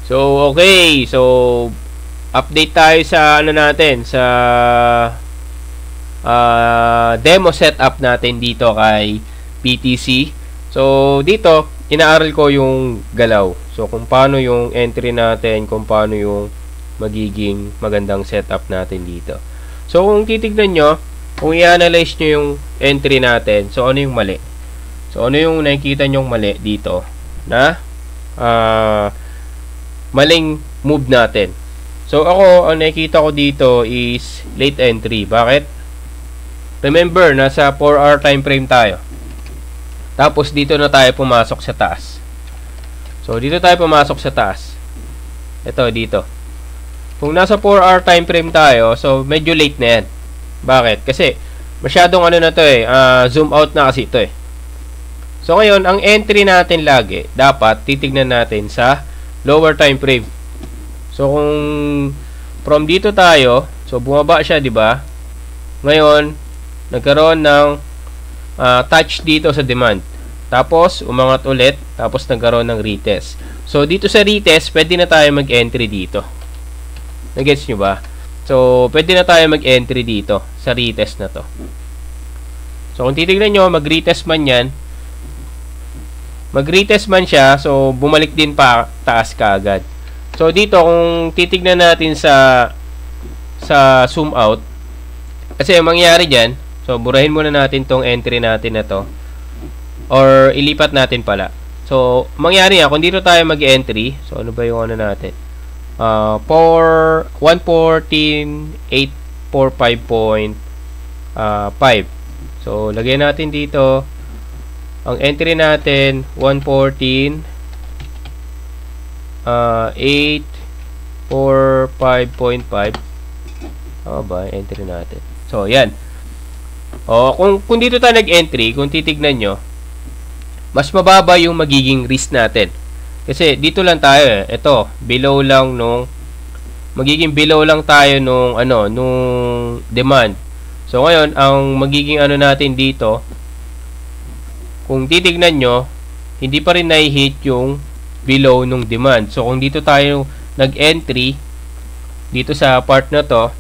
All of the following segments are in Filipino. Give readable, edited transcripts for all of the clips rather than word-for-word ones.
So, okay. So, update tayo sa ano natin, sa demo setup natin dito kay PTC. So, dito, inaaral ko yung galaw. So, kung paano yung entry natin, kung paano yung magiging magandang setup natin dito. So, kung titignan nyo, kung i-analyze nyo yung entry natin, so, ano yung mali? So, ano yung nakikita nyong mali dito? Na, maling move natin. So, ako, ang nakikita ko dito is late entry. Bakit? Remember, nasa 4-hour time frame tayo. Tapos, dito na tayo pumasok sa taas. So, dito tayo pumasok sa taas. Ito, dito. Kung nasa 4-hour time frame tayo, so, medyo late na yan. Bakit? Kasi, masyadong ano na to eh, zoom out na kasi ito eh. So, ngayon, ang entry natin lagi, dapat titignan natin sa lower time frame. So, kung from dito tayo, so, bumaba siya, di ba? Ngayon, nagkaroon ng touch dito sa demand. Tapos, umangat ulit. Tapos, nagkaroon ng retest. So, dito sa retest, pwede na tayo mag-entry dito. Nagets nyo ba? So, pwede na tayo mag-entry dito sa retest na to. So, kung titignan nyo, mag-retest man yan. Mag-retest man siya, so bumalik din pa taas kaagad. So dito kung titignan natin sa zoom out, kasi ang mangyayari diyan, so burahin muna natin tong entry natin na to or ilipat natin pala. So mangyayari yan, kung dito tayo mag-entry, so ano ba yung ano natin? 114.845.5. So lagyan natin dito ang entry natin 114 845.5. Tama ba entry natin? So yan. Kung dito tayo nag-entry, kung titignan nyo, mas mababa yung magiging risk natin. Kasi dito lang tayo eh. Ito, below lang nung magiging below lang tayo nung nung demand. So ngayon, ang magiging ano natin dito, kung titignan nyo, hindi pa rin na-hit yung below nung demand. So, kung dito tayo nag-entry, dito sa part na to,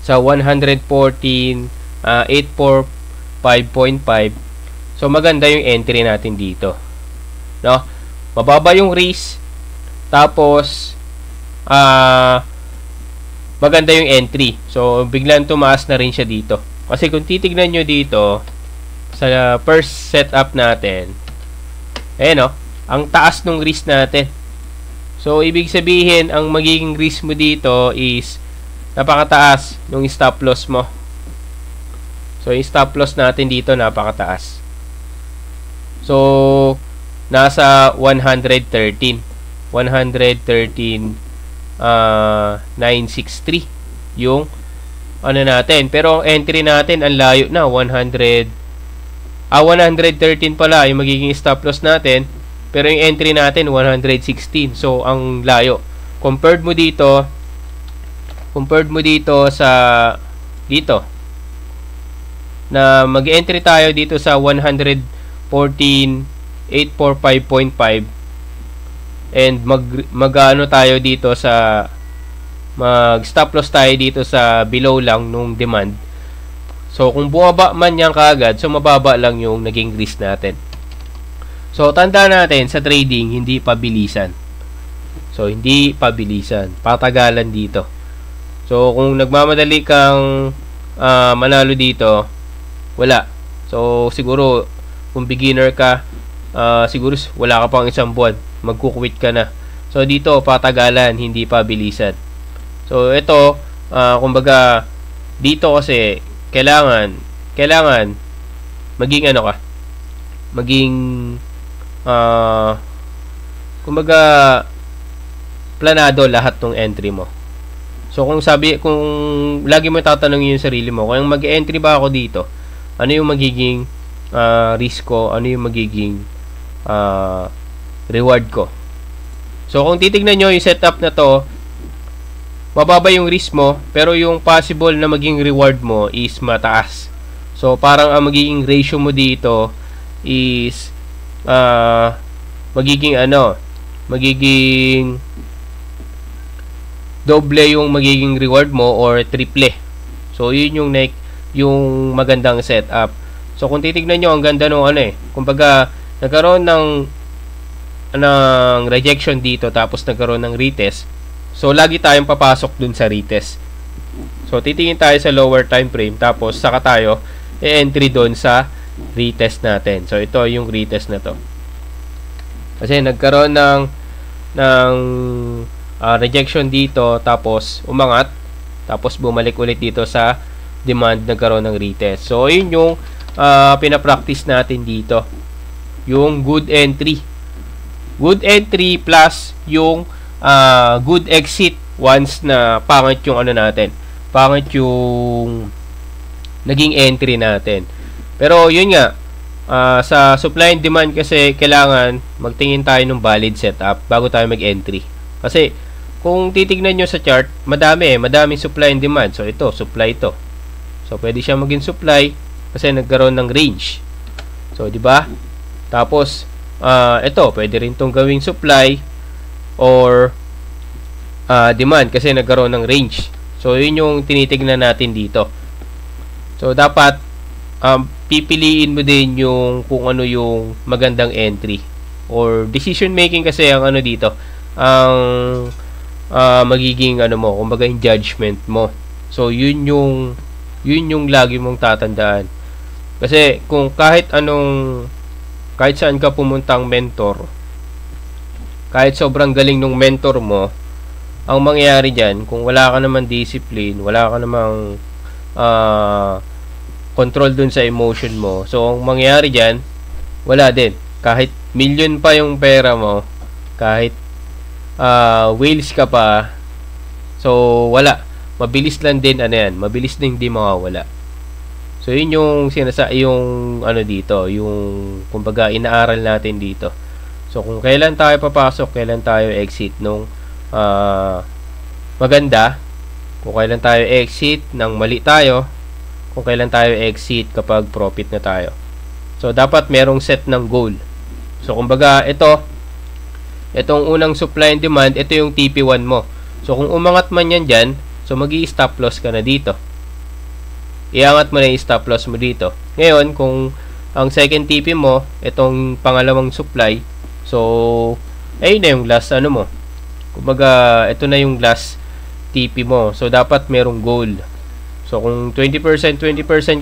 sa 114.845.5, so, maganda yung entry natin dito. No? Mababa yung risk, tapos, maganda yung entry. So, biglang tumaas na rin siya dito. Kasi kung titignan nyo dito, sa first setup natin, ayan o, ang taas ng risk natin. So, ibig sabihin, ang magiging risk mo dito is napakataas ng stop loss mo. So, yung stop loss natin dito napakataas. So, nasa 113. 113.963 yung ano natin. Pero ang entry natin, ang layo na, 113 pala yung magiging stop loss natin, pero yung entry natin 116. So ang layo compared mo dito sa dito na mag-entry tayo dito sa 114.845.5 and mag-ano tayo dito sa mag stop loss tayo dito sa below lang nung demand. So, kung bumaba man yan kaagad, so mababa lang yung naging risk natin. So, tandaan natin, sa trading, hindi pabilisan. So, hindi pabilisan. Patagalan dito. So, kung nagmamadali kang manalo dito, wala. So, siguro, kung beginner ka, siguro wala ka pang isang buwan. Magkukwit ka na. So, dito, patagalan, hindi pabilisan. So, ito, kumbaga, dito kasi, kailangan maging ano ka, maging kumbaga planado lahat ng entry mo. So kung lagi mo tatanungin yung sarili mo, kung mag-entry ba ako dito, ano yung magiging risk ko, ano yung magiging reward ko. So kung titignan nyo yung setup na to, mababa yung risk mo, pero yung possible na maging reward mo is mataas. So, parang ang magiging ratio mo dito is magiging doble yung magiging reward mo or triple. So yun yung magandang setup. So kung titignan nyo, ang ganda nung kumbaga nagkaroon ng rejection dito tapos nagkaroon ng retest. So lagi tayong papasok dun sa retest. So titingin tayo sa lower time frame tapos saka tayo e-entry dun sa retest natin. So ito yung retest na to. Kasi nagkaroon ng rejection dito tapos umangat tapos bumalik ulit dito sa demand, nagkaroon ng retest. So yun yung pinapractice natin dito. Yung good entry. Good entry plus yung good exit once na pangit yung natin. Pangit yung naging entry natin. Pero yun nga, sa supply and demand kasi kailangan magtingin tayo ng valid setup bago tayo mag-entry. Kasi kung titignan nyo sa chart, madaming supply and demand. So ito, supply ito. So pwede siya maging supply kasi nagkaroon ng range. So di ba? Tapos ito, pwede rin tong gawing supply or demand kasi nagkaroon ng range. So yun yung tinitignan natin dito. So dapat pipiliin mo din yung kung ano yung magandang entry or decision making kasi ang dito ang magiging mo, kumbaga yung judgment mo. So yun yung lagi mong tatandaan. Kasi kung kahit saan ka pumuntang mentor, kahit sobrang galing ng mentor mo, ang mangyayari diyan kung wala ka naman discipline, wala ka namang control dun sa emotion mo. So, ang mangyayari dyan, wala din. Kahit million pa yung pera mo, kahit whales ka pa, so, wala. Mabilis lang din, mabilis din di mawawala. So, yun yung yung dito, yung, kumbaga, inaaral natin dito. So, kung kailan tayo papasok, kailan tayo exit nung maganda, kung kailan tayo exit nang mali tayo, kung kailan tayo exit kapag profit na tayo. So, dapat merong set ng goal. So, kumbaga, itong unang supply and demand, ito yung TP1 mo. So, kung umangat man yan dyan, so, mag-i-stop loss ka na dito. Iangat mo na yung stop loss mo dito. Ngayon, kung ang second TP mo, itong pangalawang supply, so, ayun na yung last mo. Kumbaga, ito na yung last TP mo. So, dapat merong goal. So, kung 20%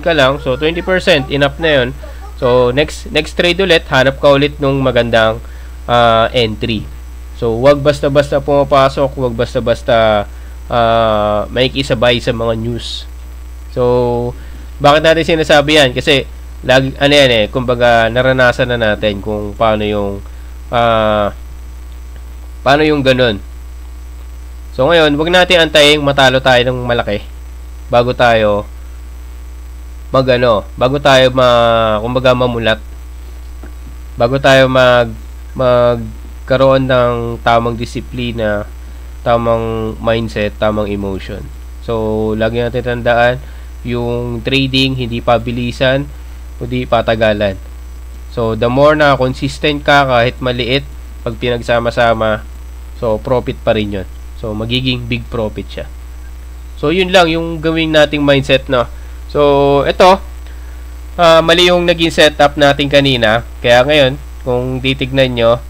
ka lang, so 20%, enough na yun. So, next trade ulit, hanap ka ulit nung magandang entry. So, wag basta-basta pumapasok, wag basta-basta makikisabay sa mga news. So, bakit natin sinasabi yan? Kasi, lagi, kumbaga, naranasan na natin kung paano yung ganun. So, ngayon, wag natin antayin matalo tayo ng malaki bago tayo kumbaga mamulat, bago tayo magkaroon ng tamang disiplina, tamang mindset, tamang emotion. So lagi natin tandaan yung trading hindi pabilisan kundi patagalan. So the more na consistent ka kahit maliit, pag pinagsama-sama, so profit pa rin yun. So magiging big profit siya. So, yun lang yung gawing nating mindset, no? So, ito, mali yung naging setup natin kanina. Kaya ngayon, kung titignan nyo,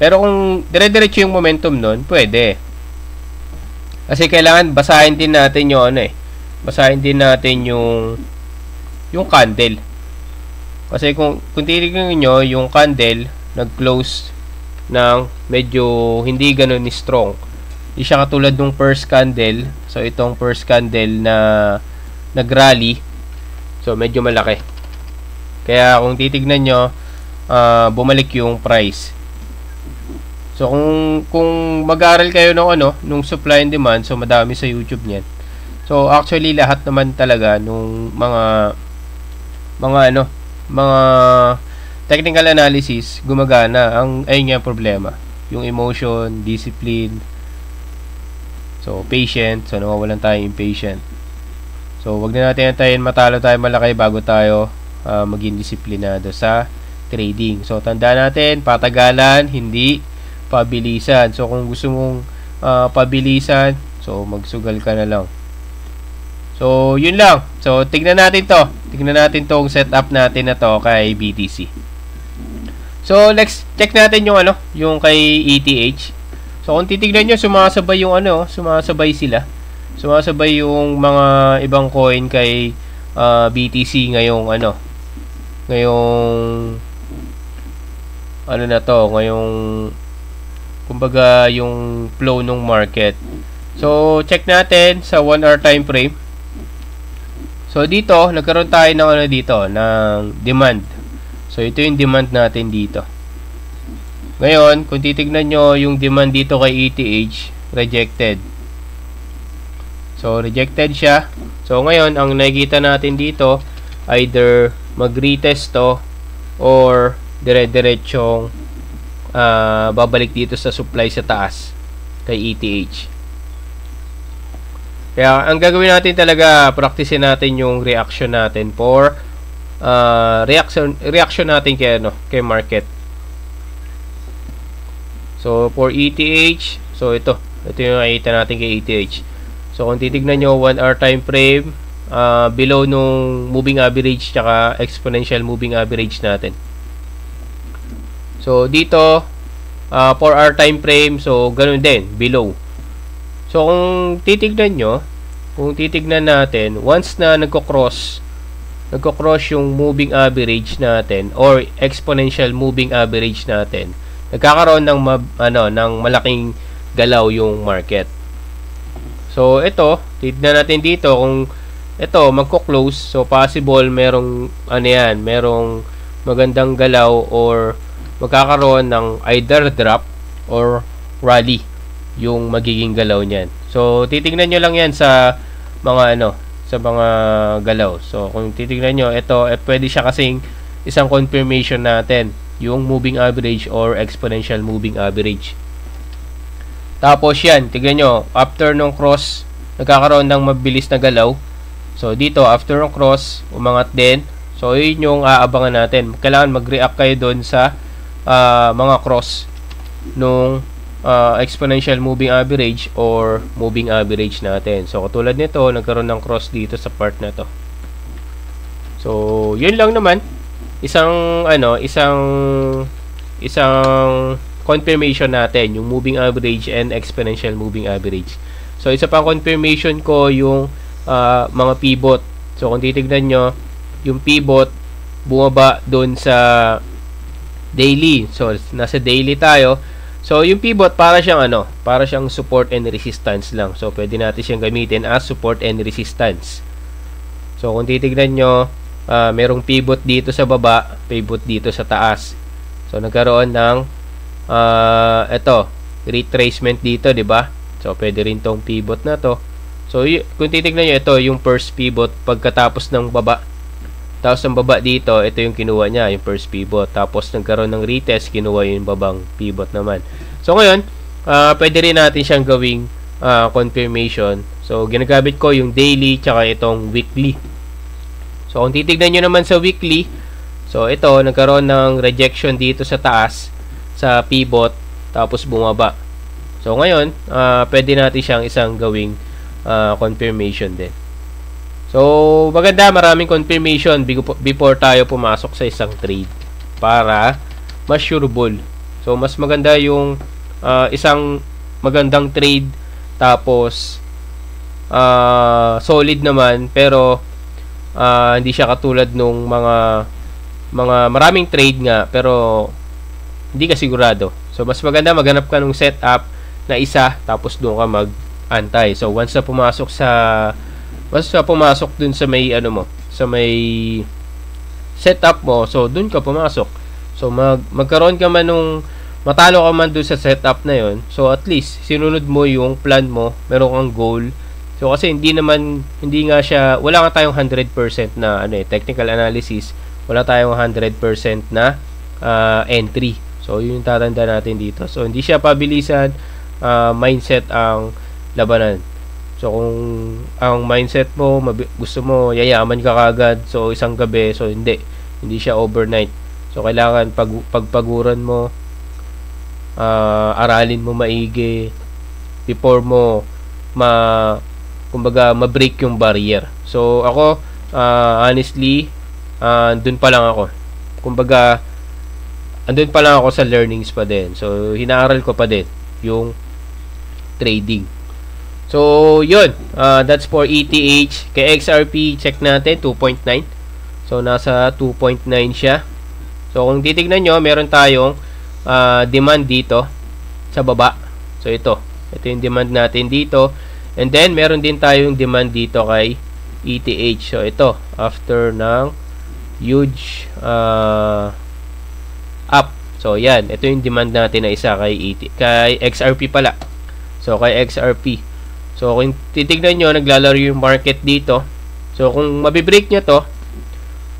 pero kung dire-diretso yung momentum nun, pwede. Kasi kailangan basahin din natin yung basahin din natin yung candle. Kasi kung titignan nyo, yung candle, nag-close ng medyo hindi ganun ni strong. Hindi siya katulad ng first candle. So, itong first candle na nag-rally. So, medyo malaki. Kaya, kung titignan nyo, bumalik yung price. So, kung mag-aaral kayo nung supply and demand, so, madami sa YouTube niyan. So, actually, lahat naman talaga nung mga technical analysis, gumagana. Ayun nga problema. Yung emotion, discipline, so, patient. So, nawawalan tayo impatient. So, wag na natin antayin matalo tayo malaki bago tayo maging disiplinado sa trading. So, tandaan natin, patagalan, hindi pabilisan. So, kung gusto mong pabilisan, So, magsugal ka na lang. So, yun lang. So, tignan natin to. Tignan natin tong setup natin na to kay BTC. So, let's check natin yung ano, yung kay ETH. So, kung titignan nyo, sumasabay yung ano, sumasabay sila. Sumasabay yung mga ibang coin kay BTC ngayong ano, ngayong ano na to, ngayong kumbaga yung flow ng market. So, check natin sa 1 hour time frame. So, dito, nagkaroon tayo ng ano dito, ng demand. So, ito yung demand natin dito. Ngayon, kung titignan nyo yung demand dito kay ETH, rejected. So, rejected siya. So, ngayon, ang nakikita natin dito, either mag-retest to or dire-diretsong babalik dito sa supply sa taas kay ETH. Kaya, ang gagawin natin talaga, practicein natin yung reaction natin for reaction natin kay, ano, kay market. So, for ETH, so ito yung nakita natin kay ETH. So, kung titignan nyo, 1 hour time frame, below nung moving average tsaka exponential moving average natin. So, dito, 4 hour time frame, so, ganun din, below. So, kung titignan natin, once na nagko-cross yung moving average natin or exponential moving average natin, nagkakaroon ng ng malaking galaw yung market. So, ito, tignan natin dito kung ito magko-close, so possible merong merong magandang galaw or magkakaroon ng either drop or rally yung magiging galaw niyan. So, titingnan nyo lang yan sa mga sa mga galaw. So, kung titingnan nyo, ito, pwede siya kasing isang confirmation natin, yung moving average or exponential moving average. Tapos yan, tignan nyo, after nung cross, nagkakaroon ng mabilis na galaw. So, dito, after nung cross, umangat din. So, yun yung aabangan natin. Kailangan mag-react kayo doon sa mga cross nung exponential moving average or moving average natin. So, katulad nito, nagkaroon ng cross dito sa part na to. So, yun lang naman. Isang confirmation natin, yung moving average and exponential moving average. So, isa pang confirmation ko yung mga pivot. So, kung titignan nyo, yung pivot, bumaba doon sa daily. So, nasa daily tayo. So, yung pivot, para siyang support and resistance lang. So, pwede natin siyang gamitin as support and resistance. So, kung titignan nyo, merong pivot dito sa baba, pivot dito sa taas. So, nagkaroon ng retracement dito, di ba? So, pwede rin tong pivot na to. So, kung titignan nyo, ito yung first pivot pagkatapos ng baba. Tapos, ang baba dito, ito yung kinuha niya, yung first pivot. Tapos, nagkaroon ng retest, kinuha yung babang pivot naman. So, ngayon, pwede rin natin siyang gawing confirmation. So, ginagamit ko yung daily, tsaka itong weekly. So, kung titignan nyo naman sa weekly, so, ito, nagkaroon ng rejection dito sa taas, sa pivot, tapos bumaba. So, ngayon, pwede natin siyang isang gawing confirmation din. So, maganda, maraming confirmation before tayo pumasok sa isang trade para mas sureable. So, mas maganda yung isang magandang trade tapos solid naman pero hindi siya katulad nung mga maraming trade nga pero hindi ka sigurado. So, mas maganda maghanap ka ng setup na isa tapos doon ka mag-antay. So, once na pumasok dun sa may sa may setup mo, so dun ka pumasok. So, magkaroon ka man matalo ka man dun sa setup na yon. So, at least sinunod mo yung plan mo, meron kang goal. So, kasi wala nga tayong 100% na technical analysis, wala tayong 100% na entry. So, yun yung tatanda natin dito. So, hindi siya pabilisan, mindset ang labanan. So, kung ang mindset mo, gusto mo, yayaman ka kagad, so, isang gabi, so, hindi siya overnight. So, kailangan pagpaguran mo, aralin mo maigi, before mo kumbaga ma-break yung barrier. So ako honestly, andun pa lang ako. Kumbaga andun pa lang ako sa learnings pa din. So hinaaral ko pa din yung trading. So yun, that's for ETH. Kay XRP, check natin 2.9. So nasa 2.9 siya. So kung titignan nyo, meron tayong demand dito sa baba. So ito yung demand natin dito. And then meron din tayong demand dito kay ETH. So ito, after ng huge up. So yan, ito yung demand natin na isa kay XRP pala. So kay XRP. So kung titignan nyo, naglalaro yung market dito. So kung mabibreak niya to,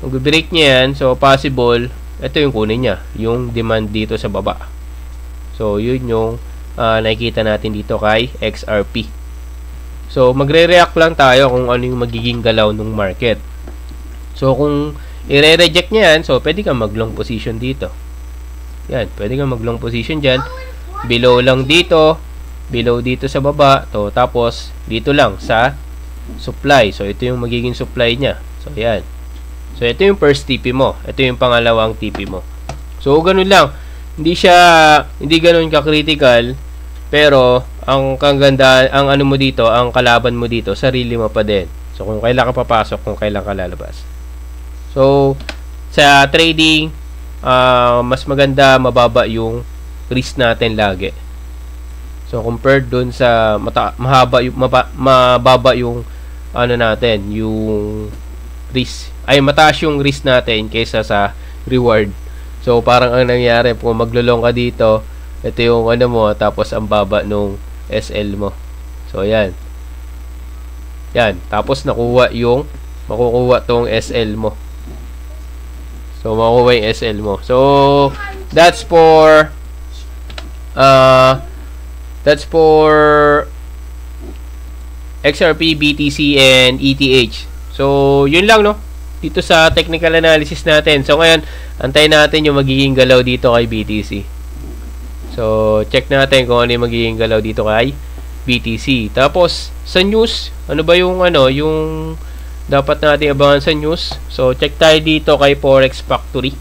kung bibreak niya yan, so possible ito yung kunin niya, yung demand dito sa baba. So yun yung nakikita natin dito kay XRP. So magre-react lang tayo kung ano yung magiging galaw ng market. So kung i-reject niya yan, so pwede kang mag-long position dito. Yan, pwede kang mag-long position dyan. Below lang dito, below dito sa baba, to, tapos dito lang sa supply. So ito yung magiging supply niya. So yan. So ito yung first TP mo, ito yung pangalawang TP mo. So ganun lang. Hindi ganun ka-critical, pero ang kaganda, ang ano mo dito, ang kalaban mo dito, sarili mo pa din. So kung kailan ka papasok, kung kailan ka lalabas. So sa trading, mas maganda mababa yung risk natin lagi. So compared dun sa mababa yung ano natin, yung risk. Ay mataas yung risk natin kaysa sa reward. So parang ang nangyari kung maglulong ka dito, ito yung ano mo, tapos ang baba nung SL mo. So yan. Yan, tapos makukuha tong SL mo. So makukuha yung SL mo. So that's for XRP, BTC and ETH. So yun lang, no, dito sa technical analysis natin. So ngayon, antayin natin yung magiging galaw dito kay BTC. So check natin kung ano yung magiging galaw dito kay BTC. Tapos sa news, ano ba yung yung dapat nating abangan sa news? So check tayo dito kay Forex Factory.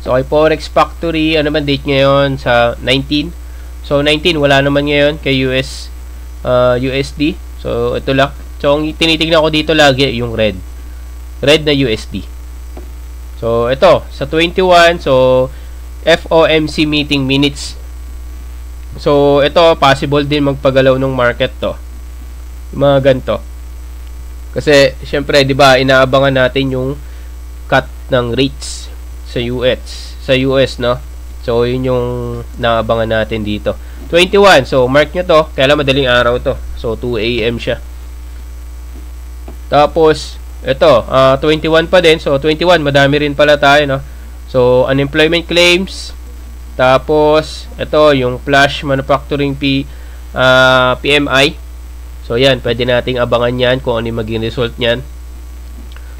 So kay Forex Factory, ano man date ngayon? Sa 19. So 19, wala naman ngayon kay USD. So ito lang. So ang tinitingnan ko dito lagi yung red na USD. So ito sa 21, so FOMC meeting minutes. So ito possible din magpagalaw ng market to. Mga ganito. Kasi syempre 'di ba, inaabangan natin yung cut ng rates sa US, no? So yun yung naabangan natin dito. 21, so mark nyo to, kaya madaling araw to. So 2 AM siya. Tapos ito, 21 pa din. So 21, madami rin pala tayo, no? So unemployment claims. Tapos ito yung flash manufacturing PMI. So yan, pwede nating abangan yan kung ano yung maging result niyan.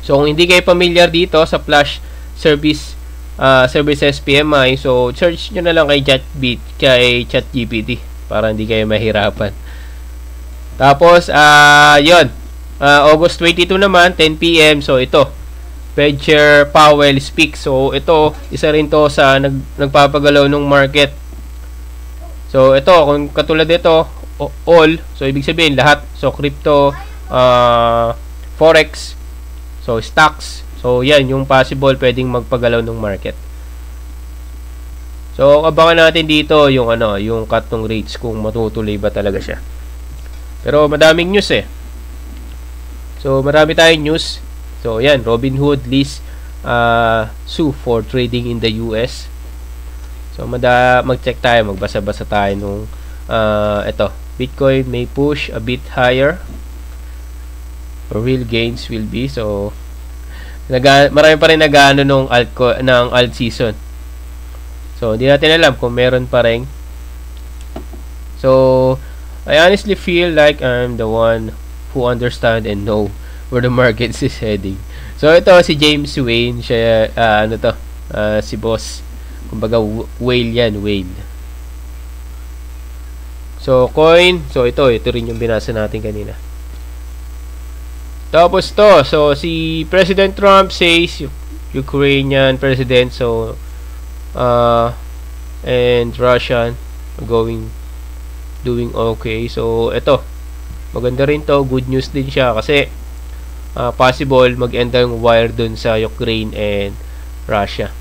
So kung hindi kayo familiar dito sa flash services PMI, so search nyo na lang kay ChatGPT para hindi kayo mahirapan. Tapos yun, August 22 naman, 10 PM. So ito, Fed Chair Powell speaks. So ito, isa rin to sa nagpapagalaw ng market. So ito, kung katulad dito, all, so ibig sabihin lahat. So crypto, forex, so stocks. So yan yung possible pwedeng magpagalaw ng market. So abangan natin dito yung yung cut ng rates, kung matutuloy ba talaga siya. Pero madaming news eh. So marami tayong news. So yan, Robinhood lists sue for trading in the US. So mag-check tayo, magbasa-basa tayo nung ito, Bitcoin may push a bit higher. Real gains will be. So marami pa rin nag-ano ng alt season. So hindi natin alam kung meron pa rin. So I honestly feel like I'm the one who understand and know where the market is heading. So ito si James Wayne, siya si boss. Kumbaga whale yan, whale. So, coin. So, ito rin yung binasa natin kanina. Tapos to, so si President Trump says Ukrainian president, so and Russian doing okay. So ito, maganda rin to, good news din siya kasi possible mag-end yung wire dun sa Ukraine and Russia.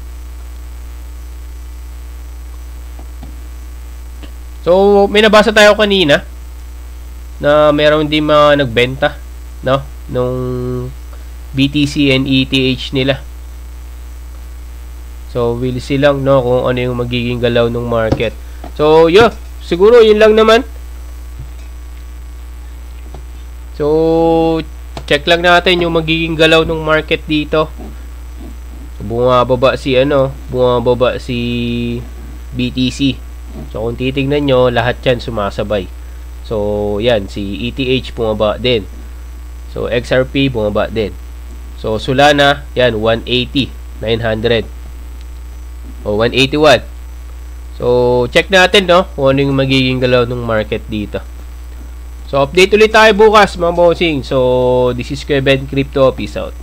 So may nabasa tayo kanina na meron din mga nagbenta, no, nung BTC and ETH nila. So we'll see lang, no, kung ano yung magiging galaw ng market. So siguro yun lang naman. So check lang natin yung magiging galaw ng market dito. Bumababa si BTC. So kung titingnan nyo, lahat yan sumasabay. So yan, si ETH bumaba din. So XRP bumaba din. So Solana, yan 180, 900. O 181. So check natin, no, kung ano yung magiging galaw ng market dito. So update ulit tayo bukas, mga bossing. So this is Kuya Ben Crypto. Peace out.